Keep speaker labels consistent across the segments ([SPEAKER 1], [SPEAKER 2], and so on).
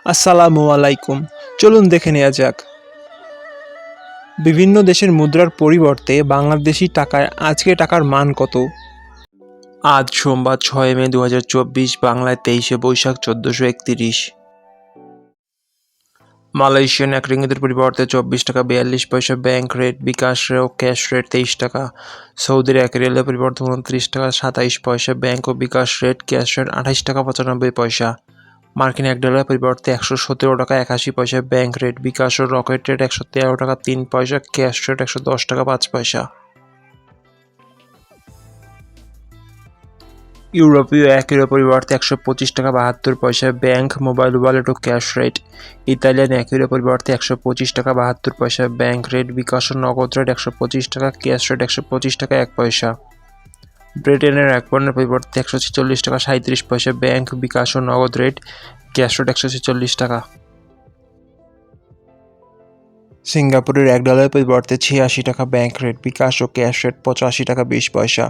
[SPEAKER 1] আসসালামু আলাইকুম। চলুন দেখে নেওয়া যাক বিভিন্ন দেশের মুদ্রার পরিবর্তে বাংলাদেশি টাকায় আজকে টাকার মান কত। আজ সোমবার 6 মে 2024, বাংলায় 23 বৈশাখ 1431। মালয়েশিয়ান 1 রিঙ্গিতের পরিবর্তে 24 টাকা 42 পয়সা ব্যাংক রেট, বিকাশ ও ক্যাশ রেট 23 টাকা। সৌদির 1 রিয়ালের পরিবর্তে 29 টাকা 27 পয়সা ব্যাংক ও বিকাশ রেট, ক্যাশ রেট 28 টাকা 95 পয়সা। মার্কিন 1 ডলারের পরিবর্তে 117 টাকা 81 পয়সা ব্যাংক রেট, বিকাশ ও রকেট রেট 113 টাকা 3 পয়সা, ক্যাশ রেট 110 টাকা 5 পয়সা। ইউরোপীয় 1 ইউরোর পরিবর্তে 125 টাকা 72 পয়সা ব্যাংক, মোবাইল ওয়ালেট ও ক্যাশ রেট। ইতালিয়ান 1 ইউরোর পরিবর্তে 125 টাকা 72 পয়সা ব্যাংক রেট, বিকাশ ও নগদ রেট 125 টাকা, ক্যাশ রেট 125 টাকা 1 পয়সা। ব্রিটেনের 1 পাউন্ডের পরিবর্তে 146 টাকা 37 পয়সা ব্যাংক, বিকাশ ও নগদ রেট, ক্যাশ রেট 146 টাকা। সিঙ্গাপুরের 1 ডলারের পরিবর্তে 86 টাকা ব্যাংক রেট, বিকাশ ও ক্যাশ রেট 85 টাকা 20 পয়সা।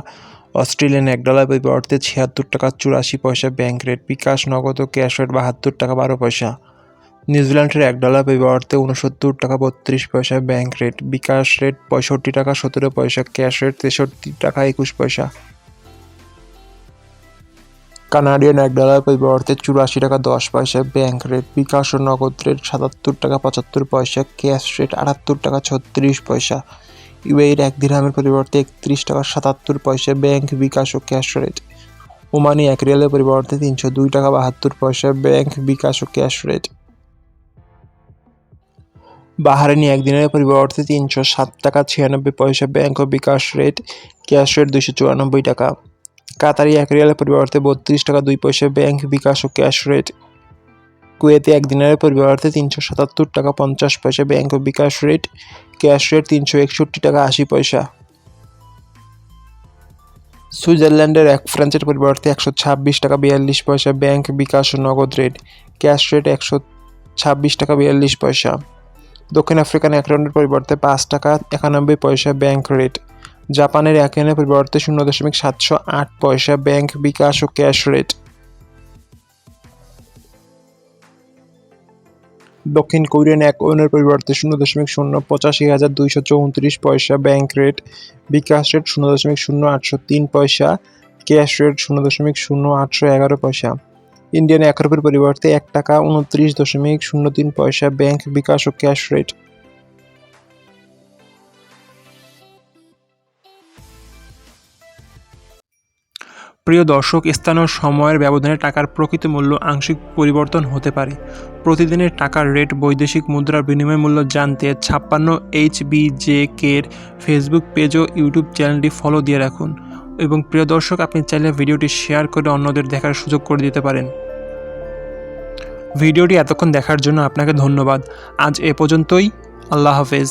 [SPEAKER 1] অস্ট্রেলিয়ান 1 ডলারের পরিবর্তে 76 টাকা 84 পয়সা ব্যাংক রেট, বিকাশ, নগদ ও ক্যাশ রেট 72 টাকা 12 পয়সা। নিউজিল্যান্ডের 1 ডলারের পরিবর্তে 69 টাকা 32 পয়সা ব্যাংক রেট, বিকাশ রেট 65 টাকা 17 পয়সা, ক্যাশ রেট 63 টাকা 21 পয়সা। কানাডিয়ান 1 ডলারের পরিবর্তে 84 টাকা 10 পয়সা ব্যাংক রেট, বিকাশ ও নগদ রেট 77 টাকা 75 পয়সা, ক্যাশ রেট 78 টাকা 36 পয়সা। ইউএইর 1 দিরহামের পরিবর্তে 31 টাকা 77 পয়সা ব্যাংক, বিকাশ ও ক্যাশ রেট। ওমানি 1 রিয়ালের পরিবর্তে 302 টাকা 72 পয়সা ব্যাংক, বিকাশ ও ক্যাশ রেট। বাহারানি 1 দিনের পরিবর্তে 307 টাকা 96 পয়সা ব্যাংক ও বিকাশ রেট, ক্যাশ রেট 294 টাকা। কাতারি 1 রিয়ালের পরিবর্তে 32 টাকা 2 পয়সা ব্যাংক, বিকাশ ও ক্যাশ রেট। কুয়েতে 1 দিনের পরিবর্তে 377 টাকা 50 পয়সা ব্যাংক ও বিকাশ রেট, ক্যাশ রেট 361 টাকা 80 পয়সা। সুইজারল্যান্ডের 1 ফ্রান্সের পরিবর্তে 126 টাকা 42 পয়সা ব্যাংক, বিকাশ ও নগদ রেট, ক্যাশ রেট 126 টাকা 42 পয়সা। দক্ষিণ আফ্রিকান 1 রাউন্ডের পরিবর্তে 5 টাকা 91 পয়সা ব্যাংক রেট। জাপানের 1 ইয়েনের পরিবর্তে 0.708 পয়সা ব্যাংক, বিকাশ ও ক্যাশ রেট। দক্ষিণ কোরিয়ান 1 ওয়েনের পরিবর্তে 0.085234 পয়সা ব্যাংক রেট, বিকাশ রেট 0.0803 পয়সা, ক্যাশ রেট 0.0811 পয়সা। ইন্ডিয়ান 1 রুপির পরিবর্তে 1 টাকা 29.03 পয়সা ব্যাংক, বিকাশ ও ক্যাশ রেট। প্রিয় দর্শক, স্থান ও সময়ের ব্যবধানে টাকার প্রকৃত মূল্য আংশিক পরিবর্তন হতে পারে। প্রতিদিনের টাকার রেট, বৈদেশিক মুদ্রার বিনিময় মূল্য জানতে 56HBJK-র ফেসবুক পেজ ও ইউটিউব চ্যানেলটি ফলো দিয়ে রাখুন। এবং প্রিয় দর্শক, আপনি চাইলে ভিডিওটি শেয়ার করে অন্যদের দেখার সুযোগ করে দিতে পারেন। ভিডিওটি এতক্ষণ দেখার জন্য আপনাকে ধন্যবাদ। আজ এ পর্যন্তই। আল্লাহ হাফেজ।